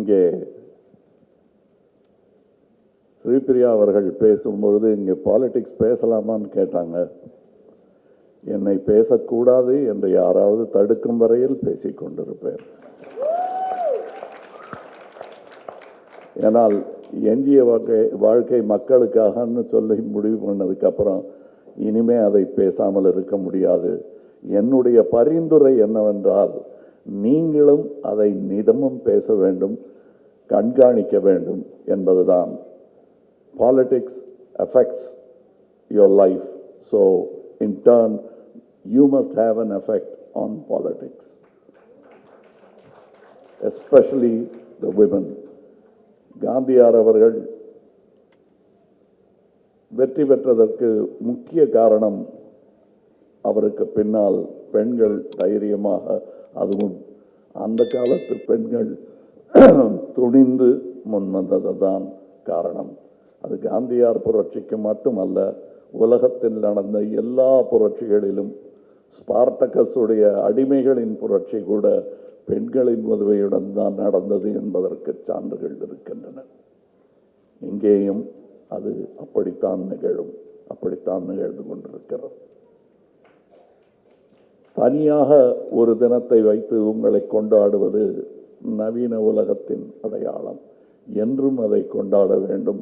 இங்கே ஸ்ரீபிரியா அவர்கள் பேசும்பொழுது இங்கே பாலிடிக்ஸ் பேசலாமான்னு கேட்டாங்க. என்னை பேசக்கூடாது என்று யாராவது தடுக்கும் வரையில் பேசிக்கொண்டிருப்பேன். ஏனால் எஞ்சிய வாழ்க்கை மக்களுக்காகன்னு சொல்லி முடிவு பண்ணதுக்கப்புறம் இனிமே அதை பேசாமல் இருக்க முடியாது. என்னுடைய பரிந்துரை என்னவென்றால், நீங்களும் அதை நிதமும் பேச வேண்டும், கண்காணிக்க வேண்டும் என்பதுதான். Politics affects your life, so in turn you must have an effect on politics, especially the women. காந்தியார் அவர்கள் வெற்றி பெற்றதற்கு முக்கிய காரணம் அவருக்கு பின்னால் பெண்கள் தைரியமாக, அதுவும் அந்த காலத்து பெண்கள் துணிந்து முன்வந்தது தான் காரணம். அது காந்தியார் புரட்சிக்கு மட்டுமல்ல, உலகத்தில் நடந்த எல்லா புரட்சிகளிலும், ஸ்பார்டகஸுடைய அடிமைகளின் புரட்சி கூட பெண்களின் உதவியுடன் தான் நடந்தது என்பதற்கு சான்றுகள் இருக்கின்றன. இங்கேயும் அது அப்படித்தான் நிகழ்ந்து கொண்டிருக்கிறது. தனியாக ஒரு தினத்தை வைத்து உங்களை கொண்டாடுவது நவீன உலகத்தின் அடையாளம். என்றும் அதை கொண்டாட வேண்டும்.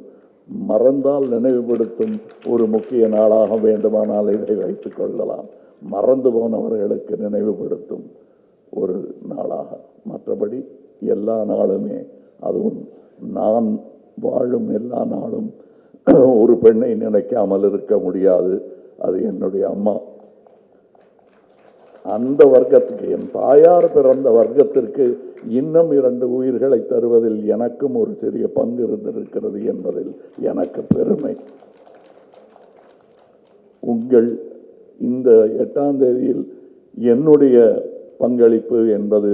மறந்தால் நினைவுபடுத்தும் ஒரு முக்கிய நாளாக வேண்டுமானால் இதை வைத்துக் கொள்ளலாம். மறந்து போனவர்களுக்கு நினைவுபடுத்தும் ஒரு நாளாக. மற்றபடி எல்லா நாளுமே, அதுவும் நான் வாழும் எல்லா நாளும் ஒரு பெண்ணை நினைக்காமல் இருக்க முடியாது. அது என்னுடைய அம்மா. அந்த வர்க்கத்துக்கு, என் தாயார் பிறந்த வர்க்கத்திற்கு இன்னும் 2 உயிர்களை தருவதில் எனக்கும் ஒரு சிறிய பங்கு இருந்திருக்கிறது என்பதில் எனக்கு பெருமை. உங்கள் இந்த 8ஆம் தேதியில் என்னுடைய பங்களிப்பு என்பது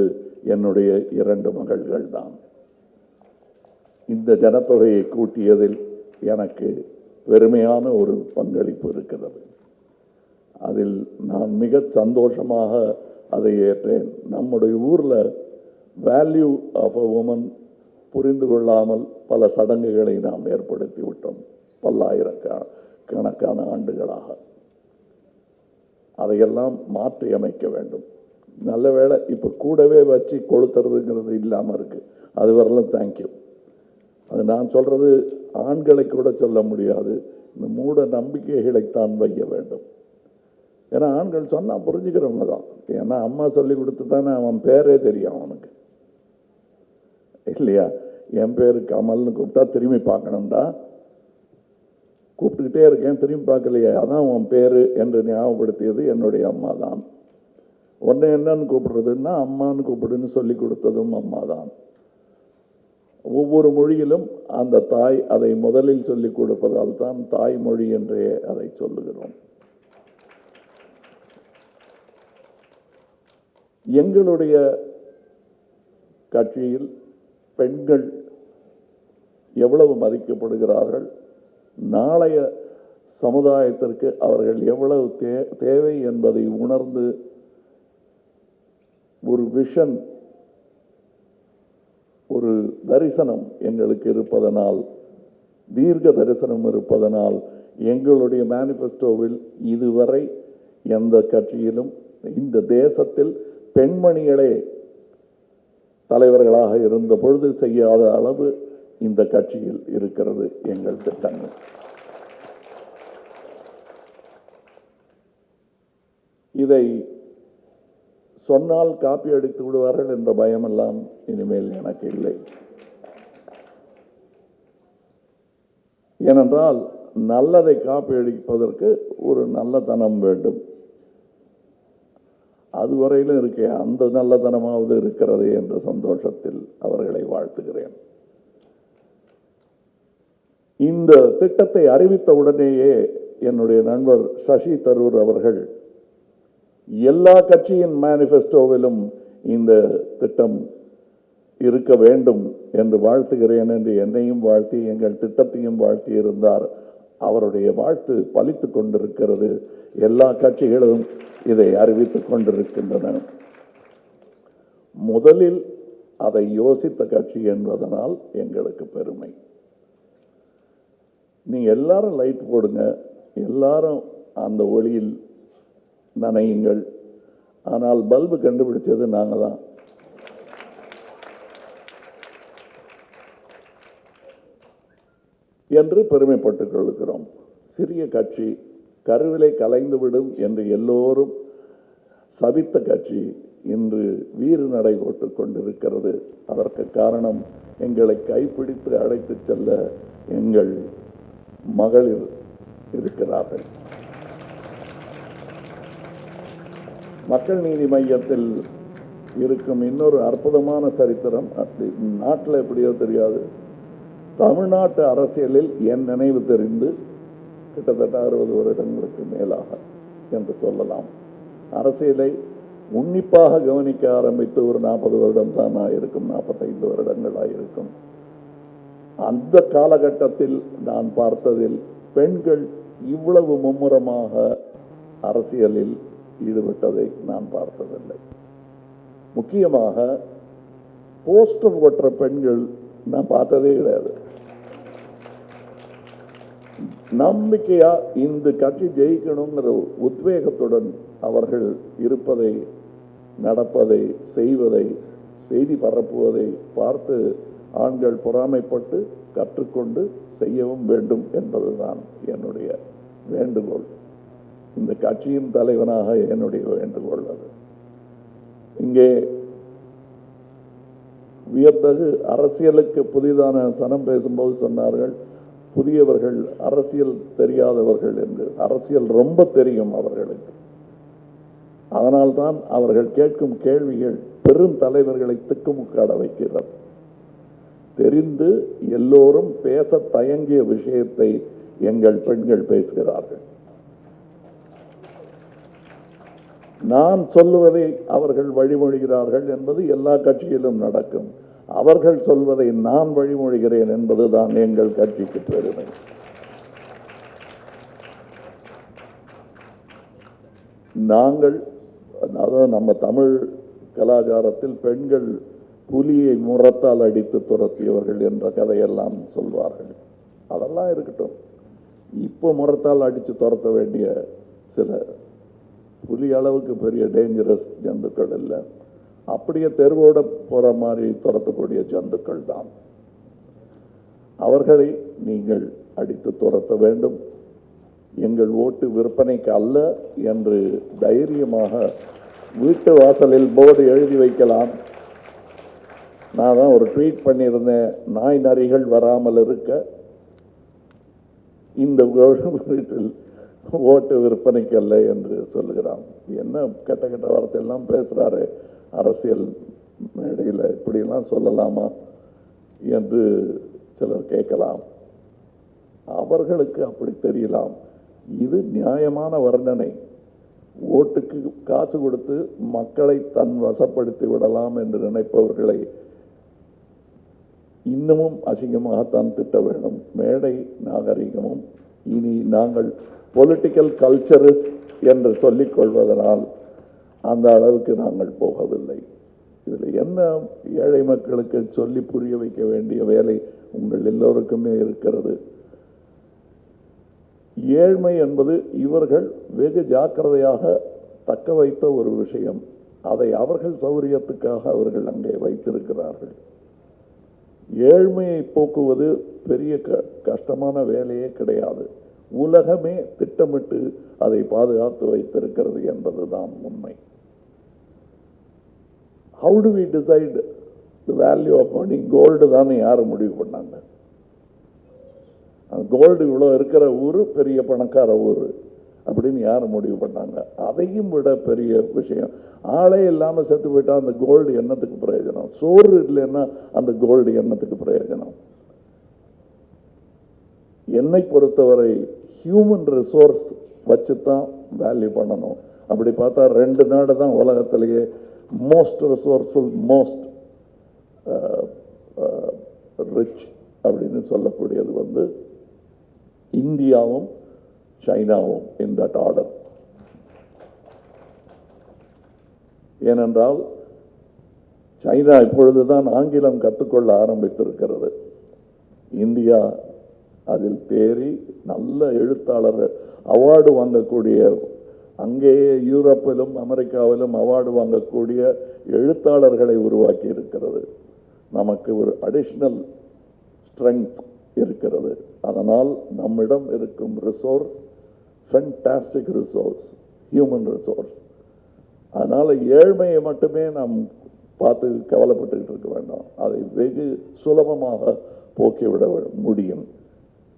என்னுடைய 2 மகள்கள் தான். இந்த ஜனத்தொகையை கூட்டியதில் எனக்கு பெருமையான ஒரு பங்களிப்பு இருக்கிறது. அதில் நான் மிக சந்தோஷமாக அதை ஏற்றேன். நம்முடைய ஊரில் வேல்யூ ஆஃப் அ உமன் புரிந்து கொள்ளாமல் பல சடங்குகளை நாம் ஏற்படுத்தி விட்டோம் பல்லாயிரக்கணக்கான ஆண்டுகளாக. அதையெல்லாம் மாற்றி அமைக்க வேண்டும். நல்ல வேளை இப்போ கூடவே வச்சு கொளுத்துறதுங்கிறது இல்லாமல் இருக்குது. அது வரலாம். தேங்க்யூ. அது நான் சொல்கிறது ஆண்களை கூட சொல்ல முடியாது. இந்த மூட நம்பிக்கைகளைத்தான் வைக்க வேண்டும். ஏன்னா ஆண்கள் சொன்னால் புரிஞ்சுக்கிறவங்க தான். ஏன்னா அம்மா சொல்லி கொடுத்து தானே அவன் பேரே தெரியும் அவனுக்கு, இல்லையா? என் பேர் கமல்னு கூப்பிட்டா திரும்பி பார்க்கணும்டா. கூப்பிட்டுக்கிட்டே இருக்கேன், திரும்பி பார்க்கலையே, அதான் உன் பேர் என்று ஞாபகப்படுத்தியது என்னுடைய அம்மா தான். உன்னை என்னன்னு கூப்பிடுறதுன்னா அம்மான்னு கூப்பிடுன்னு சொல்லி கொடுத்ததும் அம்மா தான். ஒவ்வொரு மொழியிலும் அந்த தாய் அதை முதலில் சொல்லிக் கொடுப்பதால் தான் தாய்மொழி என்றே அதை சொல்லுகிறோம். எங்களுடைய கட்சியில் பெண்கள் எவ்வளவு மதிக்கப்படுகிறார்கள், நாளைய சமுதாயத்திற்கு அவர்கள் எவ்வளவு தேவை என்பதை உணர்ந்து ஒரு விஷன், ஒரு தரிசனம் எங்களுக்கு இருப்பதனால், தீர்க்க தரிசனம் இருப்பதனால் எங்களுடைய மேனிஃபெஸ்டோவில் இதுவரை எந்த கட்சியிலும் இந்த தேசத்தில் பெண்மணிகளே தலைவர்களாக இருந்த பொழுது செய்யாத அளவு இந்த கட்சியில் இருக்கிறது எங்கள் திட்டங்கள். இதை சொன்னால் காப்பி அடித்து விடுவார்கள் என்ற பயமெல்லாம் இனிமேல் எனக்கு இல்லை. ஏனென்றால் நல்லதை காப்பி அடிப்பதற்கு ஒரு நல்லதனம் வேண்டும். அதுவரையிலும் இருக்கே, அந்த நல்லதனமாவது இருக்கிறது என்ற சந்தோஷத்தில் அவர்களை வாழ்த்துகிறேன். இந்த திட்டத்தை அறிவித்த உடனேயே என்னுடைய நண்பர் சசி தரூர் அவர்கள் எல்லா கட்சியின் மேனிஃபெஸ்டோவிலும் இந்த திட்டம் இருக்க வேண்டும் என்று வாழ்த்துகிறேன் என்று என்னையும் வாழ்த்தி எங்கள் திட்டத்தையும் வாழ்த்தி இருந்தார். அவருடைய வாழ்த்து பலித்து கொண்டிருக்கிறது. எல்லா கட்சிகளும் இதை அறிவித்துக் கொண்டிருக்கின்றன. முதலில் அதை யோசித்த கட்சி என்பதனால் எங்களுக்கு பெருமை. நீங்கள் எல்லாரும் லைட் போடுங்க, எல்லாரும் அந்த ஒளியில் நனையுங்கள், ஆனால் பல்பு கண்டுபிடிச்சது நாங்கள் தான். என்று பெருமைப்பட்டுக் கொள்கிறோம். சிறிய கட்சி கருவிலை கலைந்துவிடும் என்று எல்லோரும் சபித்த கட்சி இன்று வீறு நடை போட்டுக் கொண்டிருக்கிறது. அதற்கு காரணம் எங்களை கைப்பிடித்து அழைத்து செல்ல எங்கள் மகளிர் இருக்கிறார்கள். மக்கள் நீதி மையத்தில் இருக்கும் இன்னொரு அற்புதமான சரித்திரம், நாட்டில் எப்படியோ தெரியாது, தமிழ்நாட்டு அரசியலில் என் நினைவு தெரிந்து கிட்டத்தட்ட 60 வருடங்களுக்கு மேலாக என்று சொல்லலாம். அரசியலை உன்னிப்பாக கவனிக்க ஆரம்பித்து ஒரு 40 வருடம் தான் ஆயிருக்கும், 45 வருடங்கள் ஆயிருக்கும். அந்த காலகட்டத்தில் நான் பார்த்ததில் பெண்கள் இவ்வளவு மும்முரமாக அரசியலில் ஈடுபட்டதை நான் பார்த்ததில்லை. முக்கியமாக போஸ்டர் ஓட்டுற பெண்கள் நான் பார்த்ததே கிடையாது. நம்பிக்கையா இந்த கட்சி ஜெயிக்கணுங்கிற உத்வேகத்துடன் அவர்கள் இருப்பதை, நடப்பதை, செய்வதை, செய்தி பரப்புவதை பார்த்து ஆண்கள் பொறாமைப்பட்டு கற்றுக்கொண்டு செய்யவும் வேண்டும் என்பதுதான் என்னுடைய வேண்டுகோள். இந்த கட்சியின் தலைவனாக என்னுடைய வேண்டுகோள் அது. இங்கே வியத்தகு அரசியலுக்கு புதிதான சனம் பேசும்போது சொன்னார்கள், புதியவர்கள், அரசியல் தெரியாதவர்கள் என்று. அரசியல் ரொம்ப தெரியும் அவர்களுக்கு. அதனால்தான் அவர்கள் கேட்கும் கேள்விகள் பெருந்தலைவர்களை திக்குமுக்காட வைக்கிறது. தெரிந்து எல்லோரும் பேச தயங்கிய விஷயத்தை எங்கள் பெண்கள் பேசுகிறார்கள். நான் சொல்லுவதை அவர்கள் வழிமொழிகிறார்கள் என்பது எல்லா கட்சியிலும் நடக்கும். அவர்கள் சொல்வதை நான் வழிமொழிகிறேன் என்பதுதான் எங்கள் கட்சிக்கு பெருமை. நாங்கள், அதாவது நம்ம தமிழ் கலாச்சாரத்தில் பெண்கள் புலியை முரத்தால் அடித்து துரத்தியவர்கள் என்ற கதையெல்லாம் சொல்வார்கள். அதெல்லாம் இருக்கட்டும். இப்போ முரத்தால் அடித்து துரத்த வேண்டிய சில புலி அளவுக்கு பெரிய டேஞ்சரஸ் ஜந்துக்கள் இல்லை, அப்படியே தெருவோட போகிற மாதிரி துரத்தக்கூடிய ஜந்துக்கள் தான். அவர்களை நீங்கள் அடித்து துரத்த வேண்டும். எங்கள் ஓட்டு விற்பனைக்கு அல்ல என்று தைரியமாக வீட்டு வாசலில் போர்டு எழுதி வைக்கலாம். நான் தான் ஒரு ட்வீட் பண்ணியிருந்தேன், நாய் நரிகள் வராமல் இருக்க இந்த வீட்டில் ஓட்டு விற்பனைக்கு அல்ல என்று சொல்லுகிறான். என்ன கெட்ட கெட்ட வார்த்தையெல்லாம் பேசுகிறாரு, அரசியல் மேடையில் இப்படியெல்லாம் சொல்லலாமா என்று சிலர் கேட்கலாம். அவர்களுக்கு அப்படி தெரியலாம். இது நியாயமான வர்ணனை. ஓட்டுக்கு காசு கொடுத்து மக்களை தன் வசப்படுத்தி விடலாம் என்று நினைப்பவர்களை இன்னமும் அசிங்கமாகத்தான் திட்ட வேண்டும். மேடை நாகரிகமும் இனி நாங்கள் பொலிட்டிக்கல் கல்ச்சரிஸ் என்று சொல்லிக் கொள்வதனால் அந்த அளவுக்கு நாங்கள் போகவில்லை. இதில் என்ன ஏழை மக்களுக்கு சொல்லி புரிய வைக்க வேண்டிய வேலை உங்கள் எல்லோருக்குமே இருக்கிறது. ஏழ்மை என்பது இவர்கள் வெகு ஜாக்கிரதையாக தக்க வைத்த ஒரு விஷயம். அதை அவர்கள் சௌரியத்துக்காக அவர்கள் அங்கே வைத்திருக்கிறார்கள். ஏழ்மையை போக்குவது பெரிய கஷ்டமான வேலையே கிடையாது. உலகமே திட்டமிட்டு அதை பாதுகாத்து வைத்திருக்கிறது என்பதுதான் உண்மை. How do we decide the value of money? Gold தானே யாரும் முடிவு பண்ணாங்க? கோல்டு இவ்வளோ இருக்கிற ஊர் பெரிய பணக்கார ஊர் அப்படின்னு யாரும் முடிவு பண்ணாங்க? அதையும் விட பெரிய விஷயம், ஆளே இல்லாமல் செத்து போயிட்டா அந்த கோல்டு என்னத்துக்கு பிரயோஜனம்? சோறு இல்லைன்னா அந்த கோல்டு என்னத்துக்கு பிரயோஜனம்? என்னை பொறுத்தவரை ஹியூமன் ரிசோர்ஸ் வச்சு தான் வேல்யூ பண்ணணும். அப்படி பார்த்தா 2 நாடு தான் உலகத்திலேயே மோஸ்ட் ரிசோர்ஸ்ஃபுல், மோஸ்ட் ரிச் அப்படின்னு சொல்லக்கூடியது இந்தியாவும் சைனாவும், இன் தட் ஆர்டர். ஏனென்றால் சைனா இப்பொழுதுதான் ஆங்கிலம் கற்றுக்கொள்ள ஆரம்பித்திருக்கிறது. இந்தியா அதில் தேறி நல்ல எழுத்தாளர்கள் அவார்டு வாங்கக்கூடிய, அங்கேயே யூரோப்பிலும் அமெரிக்காவிலும் அவார்டு வாங்கக்கூடிய எழுத்தாளர்களை உருவாக்கி இருக்கிறது. நமக்கு ஒரு அடிஷ்னல் ஸ்ட்ரெங்க் இருக்கிறது. அதனால் நம்மிடம் இருக்கும் resource fantastic resource, human resource. அதனால் ஏழ்மையை மட்டுமே நாம் பார்த்து கவலைப்பட்டுக்கிட்டு இருக்க வேண்டாம், அதை வெகு சுலபமாக போக்கிவிட முடியும்.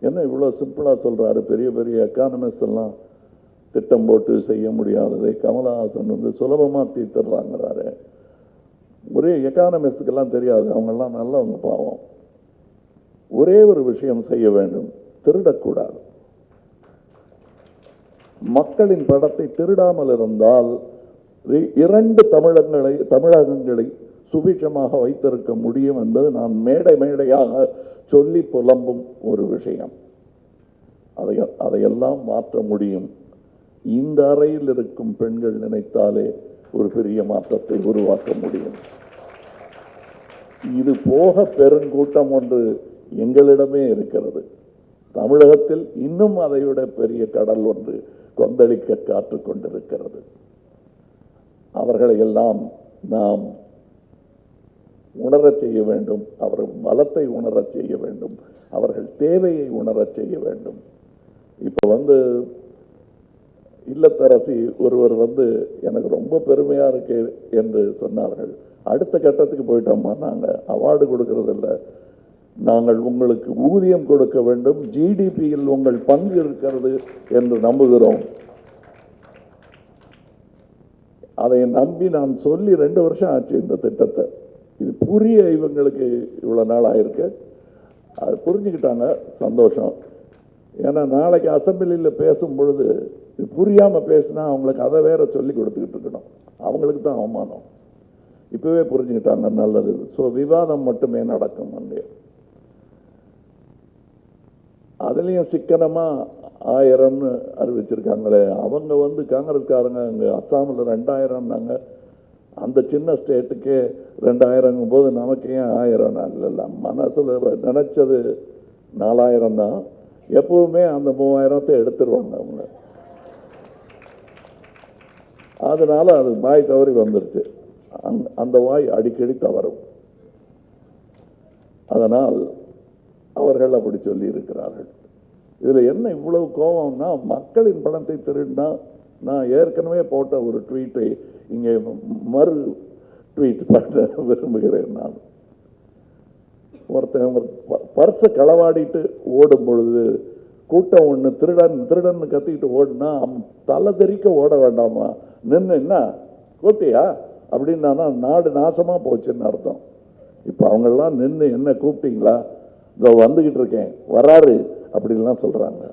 என்ன இவ்வளோ சிம்பிளாக சொல்கிறாரு? பெரிய பெரிய எக்கானமிஸ்ட் எல்லாம் திட்டம் போட்டு செய்ய முடியாததை கமலஹாசன் வந்து சுலபமாக தீர்த்துடுறாங்கிறாரு. ஒரே எக்கானமிஸ்டுக்கெல்லாம் தெரியாது, அவங்கெல்லாம் நல்லவங்க பாவம். ஒரே ஒரு விஷயம் செய்ய வேண்டும், திருடக்கூடாது. மக்களின் படத்தை திருடாமல் இருந்தால் 2 தமிழகங்களை சுபிட்சமாக வைத்திருக்க முடியும் என்பது நான் மேடையாக சொல்லி புலம்பும் ஒரு விஷயம். அதையெல்லாம் மாற்ற முடியும். இந்த அறையில் இருக்கும் பெண்கள் நினைத்தாலே ஒரு பெரிய மாற்றத்தை உருவாக்க முடியும். இது போக பெருங்கூட்டம் ஒன்று எங்களிடமே இருக்கிறது. தமிழகத்தில் இன்னும் அதைவிட பெரிய கடல் ஒன்று கொந்தளிக்க காத்துக் கொண்டிருக்கிறது. அவர்களை எல்லாம் நாம் உணரச் செய்ய வேண்டும். அவர்கள் பலத்தை உணரச் செய்ய வேண்டும். அவர்கள் தேவையை உணரச் செய்ய வேண்டும். இப்போ இல்லத்தரசி ஒருவர் எனக்கு ரொம்ப பெருமையாக இருக்கு என்று சொன்னார்கள். அடுத்த கட்டத்துக்கு போயிட்டோம்மா, நாங்கள் அவார்டு கொடுக்கறதில்ல, நாங்கள் உங்களுக்கு ஊதியம் கொடுக்க வேண்டும், ஜிடிபியில் உங்கள் பங்கு இருக்கிறது என்று நம்புகிறோம். அதை நம்பி நான் சொல்லி 2 வருஷம் ஆச்சு இந்த திட்டத்தை. இது புரிய இவங்களுக்கு இவ்வளோ நாள் ஆயிருக்கு. அது புரிஞ்சுக்கிட்டாங்க, சந்தோஷம். ஏன்னா நாளைக்கு அசம்பிளியில் பேசும் பொழுது இது புரியாமல் பேசினா அவங்களுக்கு அதை வேற சொல்லி கொடுத்துக்கிட்டு இருக்கணும், அவங்களுக்கு தான் அவமானம். இப்போவே புரிஞ்சுக்கிட்டாங்க, நல்லது. ஸோ விவாதம் மட்டுமே நடக்கும் அங்கே. அதுலேயும் சிக்கனமாக 1000ன்னு அறிவிச்சிருக்காங்களே, அவங்க காங்கிரஸ்காரங்க அங்கே அஸ்ஸாமில் 2000ன்னாங்க. அந்த சின்ன ஸ்டேட்டுக்கே 2000 போது நமக்கு ஏன் 1000? இல்லைல்ல, மனசில் நினச்சது 4000 தான். எப்பவுமே அந்த 3000 எடுத்துருவாங்க அவங்க. அதனால அது வாய் தவறி வந்துருச்சு. அந்த வாய் அடிக்கடி தவறும். அதனால் அவர்கள் அப்படி சொல்லி இருக்கிறார்கள். இதில் என்ன இவ்வளவு கோபம்னா, மக்களின் பணத்தை திருடினா, நான் ஏற்கனவே போட்ட ஒரு ட்வீட்டை இங்கே மறு ட்வீட் பண்ண விரும்புகிறேன். நான் ஒருத்தன் பர்ஸை களவாடிட்டு ஓடும் பொழுது கூட்டம் ஒன்று திருடன் கத்திக்கிட்டு ஓடுனா தலை தெறிக்க ஓட வேண்டாமா? நின்று என்ன கூப்பிட்டியா அப்படின்னா நாடு நாசமாக போச்சுன்னு அர்த்தம். இப்போ அவங்கெல்லாம் நின்று என்ன கூப்பிட்டீங்களா, இதோ வந்துக்கிட்டு இருக்கேன் வராரு அப்படின்லாம் சொல்கிறாங்க.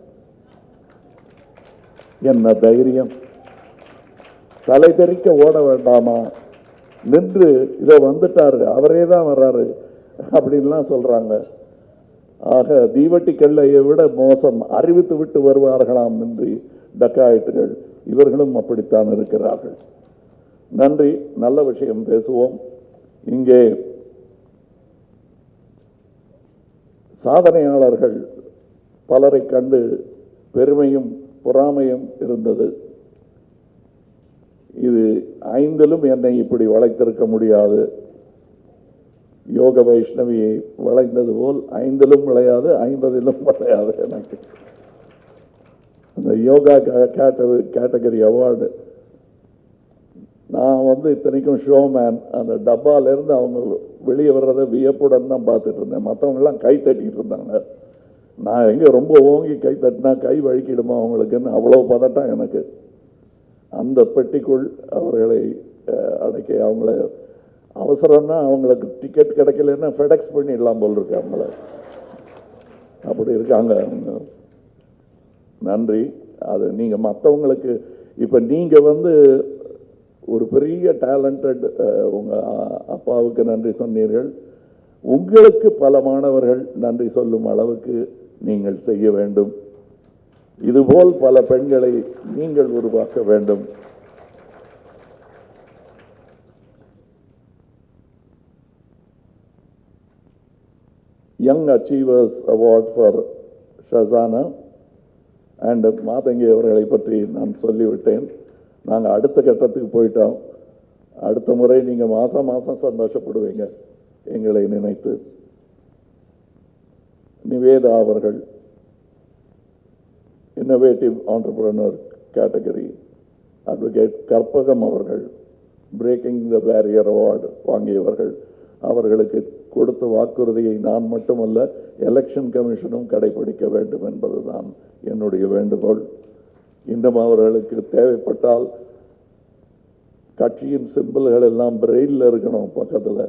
என்ன தைரியம்? தலை தெறிக்க ஓட வேண்டாமா? நின்று இதோ வந்துட்டாரு, அவரே தான் வர்றாரு அப்படின்லாம் சொல்கிறாங்க. ஆக தீவட்டி கல்லையை விட மோசம் அறிவித்து விட்டு வருவார்களாம் என்று டக்காயிட்டுகள். இவர்களும் அப்படித்தான் இருக்கிறார்கள். நன்றி, நல்ல விஷயம் பேசுவோம். இங்கே சாதனையாளர்கள் பலரை கண்டு பெருமையும் பொறாமையும் இருந்தது. இது 5லும் என்னை இப்படி வளைத்திருக்க முடியாது. யோக வைஷ்ணவியை வளைந்தது போல் 5லும் விளையாது, 50லும் விளையாது. எனக்கு அந்த யோகா கேட்டகரி அவார்டு நான் இத்தனைக்கும் ஷோமேன், அந்த டப்பாலேருந்து அவங்க வெளியே வர்றதை வியப்புடன் தான் பார்த்துட்டு இருந்தேன். மற்றவங்கெல்லாம் கை தட்டிகிட்டு இருந்தாங்க. நான் எங்கே ரொம்ப ஓங்கி கை தட்டினா கை வழுக்கிடுமா அவங்களுக்குன்னு அவ்வளோ பதட்டம் எனக்கு. அந்த பெட்டிக்குள் அவர்களை அடைக்க, அவங்கள அவசரம்னா அவங்களுக்கு டிக்கெட் கிடைக்கலன்னா ஃபெடெக்ஸ் பண்ணிடலாம் போல் இருக்கு அவங்கள. அப்படி இருக்காங்க அவங்க. நன்றி. அது நீங்கள் மற்றவங்களுக்கு இப்போ நீங்கள் ஒரு பெரிய டேலண்டட் உங்கள் அப்பாவுக்கு நன்றி சொன்னீர்கள். உங்களுக்கு பல மாணவர்கள் நன்றி சொல்லும் அளவுக்கு நீங்கள் செய்ய வேண்டும். இதுபோல் பல பெண்களை நீங்கள் உருவாக்க வேண்டும். Young Achievers Award for Shazana and Matangi அவர்களை பற்றி நான் சொல்லிவிட்டேன். நாங்கள் அடுத்த கட்டத்துக்கு போயிட்டோம். அடுத்த முறை நீங்கள் மாதம் மாதம் சந்தோஷப்படுவீங்க எங்களை நினைத்து. நிவேதா அவர்கள் innovative entrepreneur category. Advocate Karpagam அவர்கள் பிரேக்கிங் த பேரியர் அவார்டு வாங்கியவர்கள். அவர்களுக்கு கொடுத்த வாக்குறுதியை நான் மட்டுமல்ல, எலெக்ஷன் கமிஷனும் கடைபிடிக்க வேண்டும் என்பதுதான் என்னுடைய வேண்டுகோள். இன்னும் அவர்களுக்கு தேவைப்பட்டால் கட்சியின் சிம்பிள்கள் எல்லாம் பிரெயிலில் இருக்கணும், பக்கத்தில்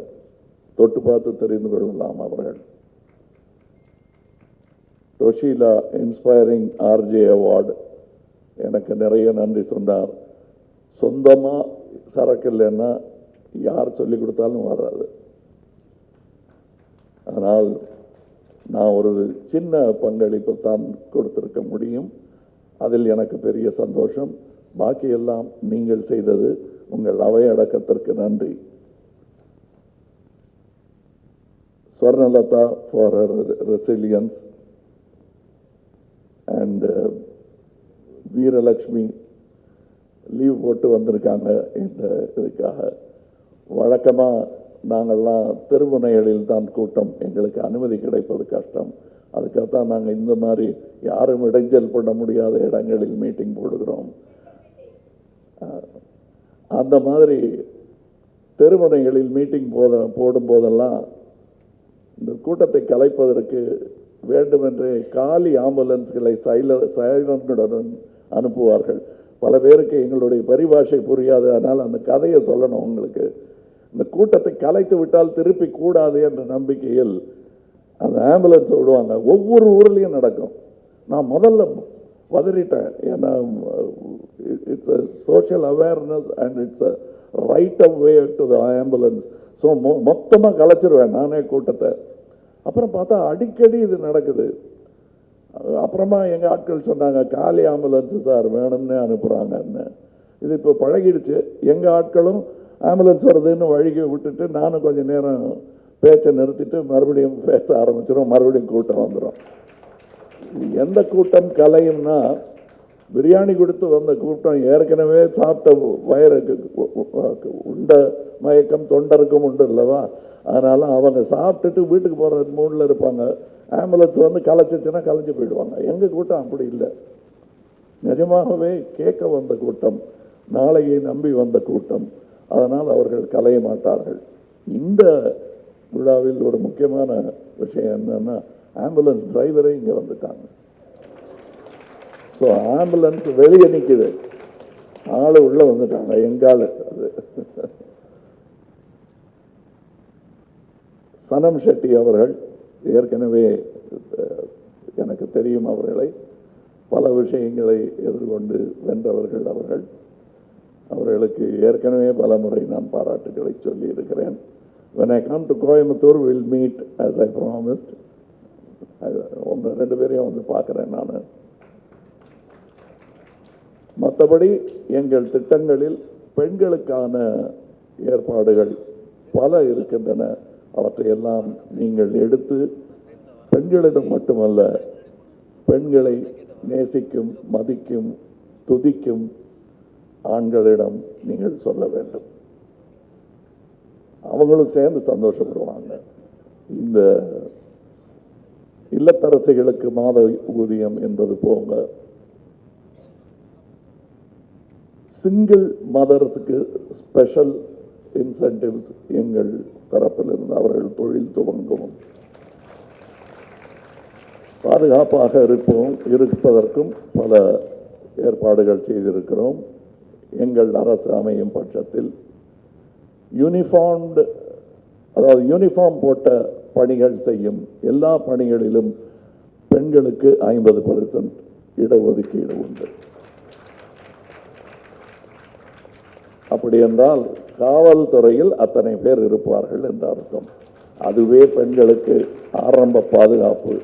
தொட்டு பார்த்து தெரிந்து கொள்ளலாம் அவர்கள். டொஷீலா இன்ஸ்பைரிங் ஆர்ஜே அவார்டு எனக்கு நிறைய நன்றி சொன்னார். சொந்தமாக சரக்கு இல்லைன்னா யார் சொல்லி கொடுத்தாலும் வராது. ஆனால் நான் ஒரு சின்ன பங்களிப்பு தான் கொடுத்திருக்க முடியும். அதில் எனக்கு பெரிய சந்தோஷம். பாக்கியெல்லாம் நீங்கள் செய்தது. உங்கள் அவை அடக்கத்திற்கு நன்றி. Swarnalatha for her resilience and Veeralakshmi leave போட்டு வந்திருக்காங்க இந்த இதுக்காக. வழக்கமாக நாங்கள்லாம் தெருமுனைகளில் தான் கூட்டம், எங்களுக்கு அனுமதி கிடைப்பது கஷ்டம். அதுக்காகத்தான் நாங்கள் இந்த மாதிரி யாரும் இடைஞ்சல் பண்ண முடியாத இடங்களில் மீட்டிங் போடுகிறோம். அந்த மாதிரி தெருமுனைகளில் மீட்டிங் போடும்போதெல்லாம் இந்த கூட்டத்தை கலைப்பதற்கு வேண்டுமென்றே காலி ஆம்புலன்ஸ்களை சைலண்டுடன் அனுப்புவார்கள். பல பேருக்கு எங்களுடைய பரிபாஷை புரியாது. அதனால் அந்த கதையை சொல்லணும் உங்களுக்கு. இந்த கூட்டத்தை கலைத்து விட்டால் திருப்பி கூடாது என்ற நம்பிக்கையில் அந்த ஆம்புலன்ஸ் விடுவாங்க. ஒவ்வொரு ஊர்லேயும் நடக்கும். நான் முதல்ல பதறிட்டேன். ஏன்னா it's a social awareness and it's a right of way to the ambulance. So மொத்தமாக கலைச்சிருவேன் நானே கூட்டத்தை. அப்புறம் பார்த்தா அடிக்கடி இது நடக்குது. அப்புறமா எங்கள் ஆட்கள் சொன்னாங்க, காலி ஆம்புலன்ஸு சார் வேணும்னே அனுப்புகிறாங்கன்னு. இது இப்போ பழகிடுச்சு. எங்கள் ஆட்களும் ஆம்புலன்ஸ் வருதுன்னு வழிகை விட்டுட்டு நானும் கொஞ்சம் நேரம் பேச்சை நிறுத்திட்டு மறுபடியும் பேச ஆரம்பிச்சிடும். மறுபடியும் கூட்டம் வந்துடும். எந்த கூட்டம் கலையும்னா, பிரியாணி கொடுத்து வந்த கூட்டம் ஏற்கனவே சாப்பிட்ட வயருக்கு உண்ட மயக்கம் தொண்டருக்கும் உண்டு இல்லவா? அதனால் அவங்க சாப்பிட்டுட்டு வீட்டுக்கு போகிற மூடில் இருப்பாங்க. ஆம்புலன்ஸ் வந்து கலைச்சிச்சுன்னா கலைஞ்சி போயிடுவாங்க. எங்கள் கூட்டம் அப்படி இல்லை. நிஜமாகவே கேட்க வந்த கூட்டம், நாளையை நம்பி வந்த கூட்டம். அதனால் அவர்கள் கலைய மாட்டார்கள். இந்த விழாவில் ஒரு முக்கியமான விஷயம் என்னன்னா, ஆம்புலன்ஸ் டிரைவரே இங்கே வந்துட்டாங்க. ஸோ ஆம்புலன்ஸ் வெளியே நிற்குது, ஆள் உள்ளே வந்துட்டாங்க. எங்கால் அது சனம் ஷெட்டி அவர்கள் ஏற்கனவே எனக்கு தெரியும். அவர்களை பல விஷயங்களை எதிர்கொண்டு வென்றவர்கள் அவர்கள். அவர்களுக்கு ஏற்கனவே பல முறை நான் பாராட்டுகளை சொல்லி இருக்கிறேன். When I come to Coimbatore, we'll meet as I promised. உங்கள் 2 பேரையும் வந்து பார்க்குறேன் நான். மற்றபடி எங்கள் திட்டங்களில் பெண்களுக்கான ஏற்பாடுகள் பல இருக்கின்றன. அவற்றையெல்லாம் நீங்கள் எடுத்து பெண்களிடம் மட்டுமல்ல, பெண்களை நேசிக்கும், மதிக்கும், துதிக்கும் ஆண்களிடம் நீங்கள் சொல்ல வேண்டும். அவங்களும் சேர்ந்து சந்தோஷப்படுவாங்க. இந்த இல்லத்தரசிகளுக்கு மாத ஊதியம் என்பது போங்க, சிங்கிள் மதர்ஸுக்கு ஸ்பெஷல் இன்சென்டிவ்ஸ் எங்கள் தரப்பிலிருந்து அவர்கள் தொழில் துவங்கவும், பாதுகாப்பாக இருப்பதற்கும் பல ஏற்பாடுகள் செய்திருக்கிறோம். எங்கள் அரசு அமையும் பட்சத்தில் யூனிஃபார்ம்டு, அதாவது யூனிஃபார்ம் போட்ட பணிகள் செய்யும் எல்லா பணிகளிலும் பெண்களுக்கு 50% இடஒதுக்கீடு உண்டு. அப்படி என்றால் காவல்துறையில் அத்தனை பேர் இருப்பார்கள் என்ற அர்த்தம். அதுவே பெண்களுக்கு ஆரம்ப பாதுகாப்பு.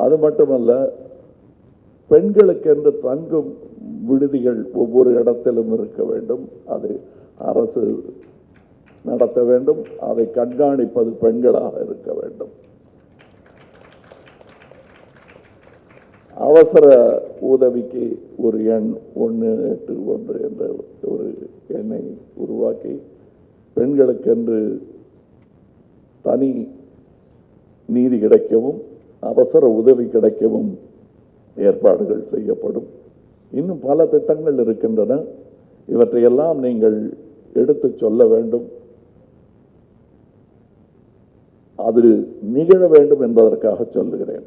அது மட்டுமல்ல, பெண்களுக்கென்று தங்கும் விடுதிகள் ஒவ்வொரு இடத்திலும் இருக்க வேண்டும். அது அரசு நடத்த வேண்டும். அதை கண்காணிப்பது பெண்களாக இருக்க வேண்டும். அவசர உதவிக்கு ஒரு எண் 181 என்ற ஒரு எண்ணை உருவாக்கி பெண்களுக்கென்று தனி நீதி கிடைக்கவும் அவசர உதவி கிடைக்கவும் ஏற்பாடுகள் செய்யப்படும். இன்னும் பல திட்டங்கள் இருக்கின்றன. இவற்றையெல்லாம் நீங்கள் எடுத்து சொல்ல வேண்டும். அது நிகழ வேண்டும் என்பதற்காக சொல்லுகிறேன்.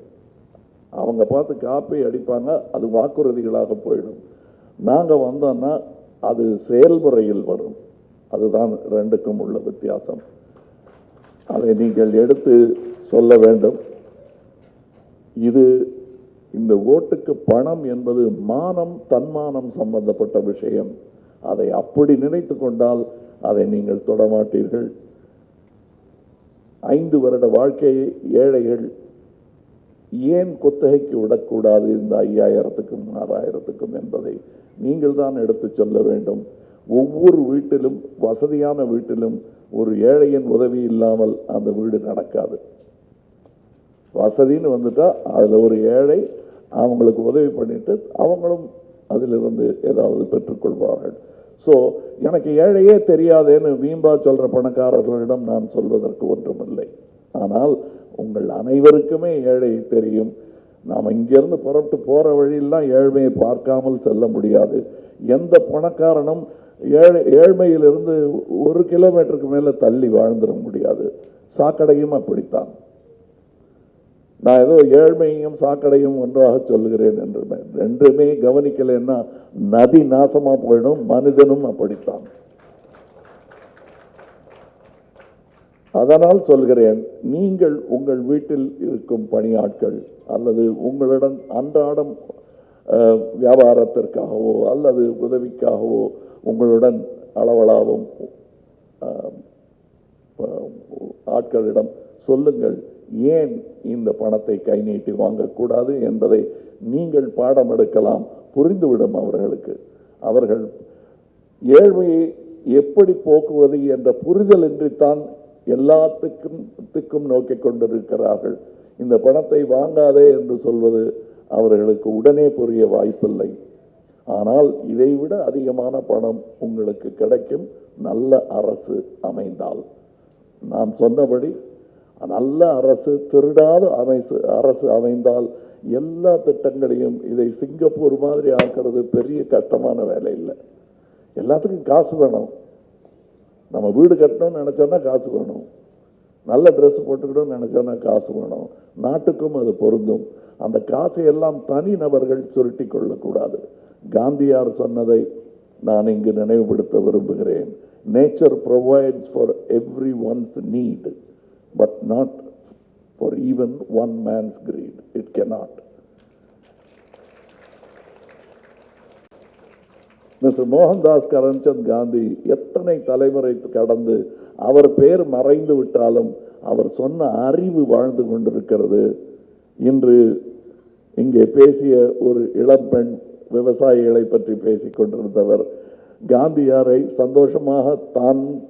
அவங்க பார்த்து காப்பி அடிப்பாங்க, அது வாக்குறுதிகளாக போயிடும். நாங்கள் வந்தோன்னா அது செயல்முறையில் வரும். அதுதான் ரெண்டுக்கும் உள்ள வித்தியாசம். அதை நீங்கள் எடுத்து சொல்ல வேண்டும். இது இந்த ஓட்டுக்கு பணம் என்பது மானம் தன்மானம் சம்பந்தப்பட்ட விஷயம். அதை அப்படி நினைத்து கொண்டால் அதை நீங்கள் தொடமாட்டீர்கள். 5 வருட வாழ்க்கையை ஏழைகள் ஏன் குத்தகைக்கு விடக்கூடாது இந்த 5000க்கும் 6000க்கும் என்பதை நீங்கள் தான் எடுத்து சொல்ல வேண்டும். ஒவ்வொரு வீட்டிலும் வசதியான வீட்டிலும் ஒரு ஏழையின் உதவி இல்லாமல் அந்த வீடு நடக்காது. வசதின்னு வந்துட்டா அதில் ஒரு ஏழை அவங்களுக்கு உதவி பண்ணிட்டு அவங்களும் அதிலிருந்து ஏதாவது பெற்றுக்கொள்வார்கள். ஸோ எனக்கு ஏழையே தெரியாதேன்னு வீம்பா சொல்கிற பணக்காரர்களிடம் நான் சொல்வதற்கு ஒன்றுமில்லை. ஆனால் உங்கள் அனைவருக்குமே ஏழை தெரியும். நாம் இங்கேருந்து புறப்பட்டு போகிற வழியெல்லாம் ஏழ்மையை பார்க்காமல் செல்ல முடியாது. எந்த பணக்காரனும் ஏழ்மையிலிருந்து 1 கிலோமீட்டருக்கு மேலே தள்ளி வாழ்ந்துட முடியாது. சாக்கடையும் அப்படித்தான். நான் ஏதோ ஏழ்மையும் சாக்கடையும் ஒன்றாக சொல்லுகிறேன் என்று ரெண்டுமே கவனிக்கலைன்னா நதி நாசமாக போயிடும். மனிதனும் அப்படித்தான். அதனால் சொல்கிறேன், நீங்கள் உங்கள் வீட்டில் இருக்கும் பணியாட்கள் அல்லது உங்களுடன் அன்றாடம் வியாபாரத்திற்காகவோ அல்லது உதவிக்காகவோ உங்களுடன் அளவலாவும் ஆட்களிடம் சொல்லுங்கள், ஏன் இந்த பணத்தை கை நீட்டி வாங்கக்கூடாது என்பதை நீங்கள் பாடம் எடுக்கலாம். புரிந்துவிடும் அவர்களுக்கு. அவர்கள் ஏழ்மையை எப்படி போக்குவது என்ற புரிதல் இன்றித்தான் எல்லாத்துக்கும் நோக்கிக் கொண்டிருக்கிறார்கள். இந்த பணத்தை வாங்காதே என்று சொல்வது அவர்களுக்கு உடனே புரிய வாய்ப்பில்லை. ஆனால் இதைவிட அதிகமான பணம் உங்களுக்கு கிடைக்கும் நல்ல அரசு அமைந்தால். நான் சொன்னபடி நல்ல அரசு, திருடாத அரசு அமைந்தால் எல்லா திட்டங்களையும் இதை சிங்கப்பூர் மாதிரி ஆக்கிறது பெரிய கஷ்டமான வேலை இல்லை. எல்லாத்துக்கும் காசு வேணும். நம்ம வீடு கட்டணும்னு நினச்சோன்னா காசு வேணும். நல்ல ட்ரெஸ் போட்டுக்கணும்னு நினச்சோன்னா காசு வேணும். நாட்டுக்கும் அது பொருந்தும். அந்த காசை எல்லாம் தனி நபர்கள் சுருட்டி கொள்ளக்கூடாது. காந்தியார் சொன்னதை நான் இங்கு நினைவுபடுத்த விரும்புகிறேன். Nature provides for every one's need, but not for even one man's greed. It cannot. Mister Mohandas Karamchand Gandhi எத்தனை தலைமுறை கடந்து அவர் பெயர் மறைந்து விட்டாலும் அவர் சொன்ன அறிவு வாழ்ந்து கொண்டிருக்கிறது. இன்று இங்கே பேசிய ஒரு இளம்பெண் விவசாயிகளை பற்றி பேசிக் கொண்டிருந்தவர் காந்தியாரை சந்தோஷமாக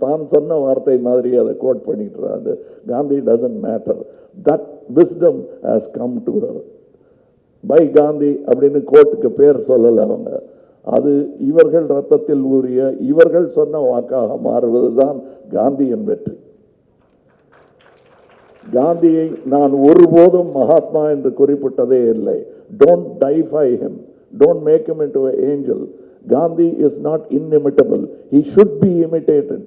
தான் சொன்ன வார்த்தை மாதிரி அதை கோட் பண்ணிட்டு, Gandhi doesn't matter, that wisdom has come to her by Gandhi அப்படின்னு கோட்டுக்கு பேர் சொல்லலை அவங்க. அது இவர்கள் ரத்தத்தில் ஊறிய இவர்கள் சொன்ன வாக்காக மாறுவதுதான் காந்தியின் வெற்றி. காந்தியை நான் ஒருபோதும் மகாத்மா என்று குறிப்பிட்டதே இல்லை. Don't deify him, don't make him into an angel. Gandhi is not inimitable. He should be imitated.